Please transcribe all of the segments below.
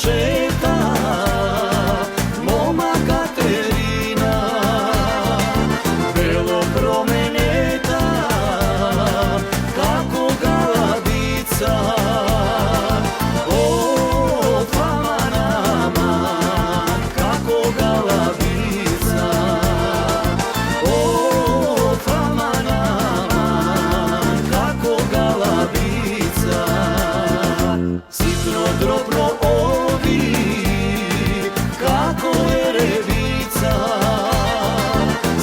šeta moma Katerina, belo promeneta kako galabica. O, fama nama kako galabica. O, fama nama kako galabica. Sitno drobno ovi kako je revica.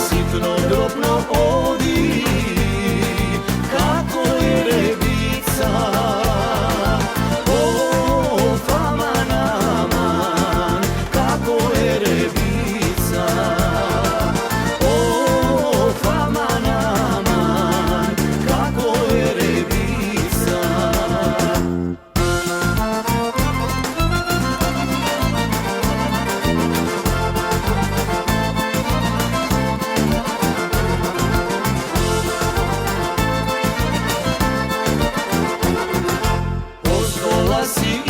Sitno drobno ovi kako je revica. O, fama nama kako je revica. O, fama nama kako je revica. Si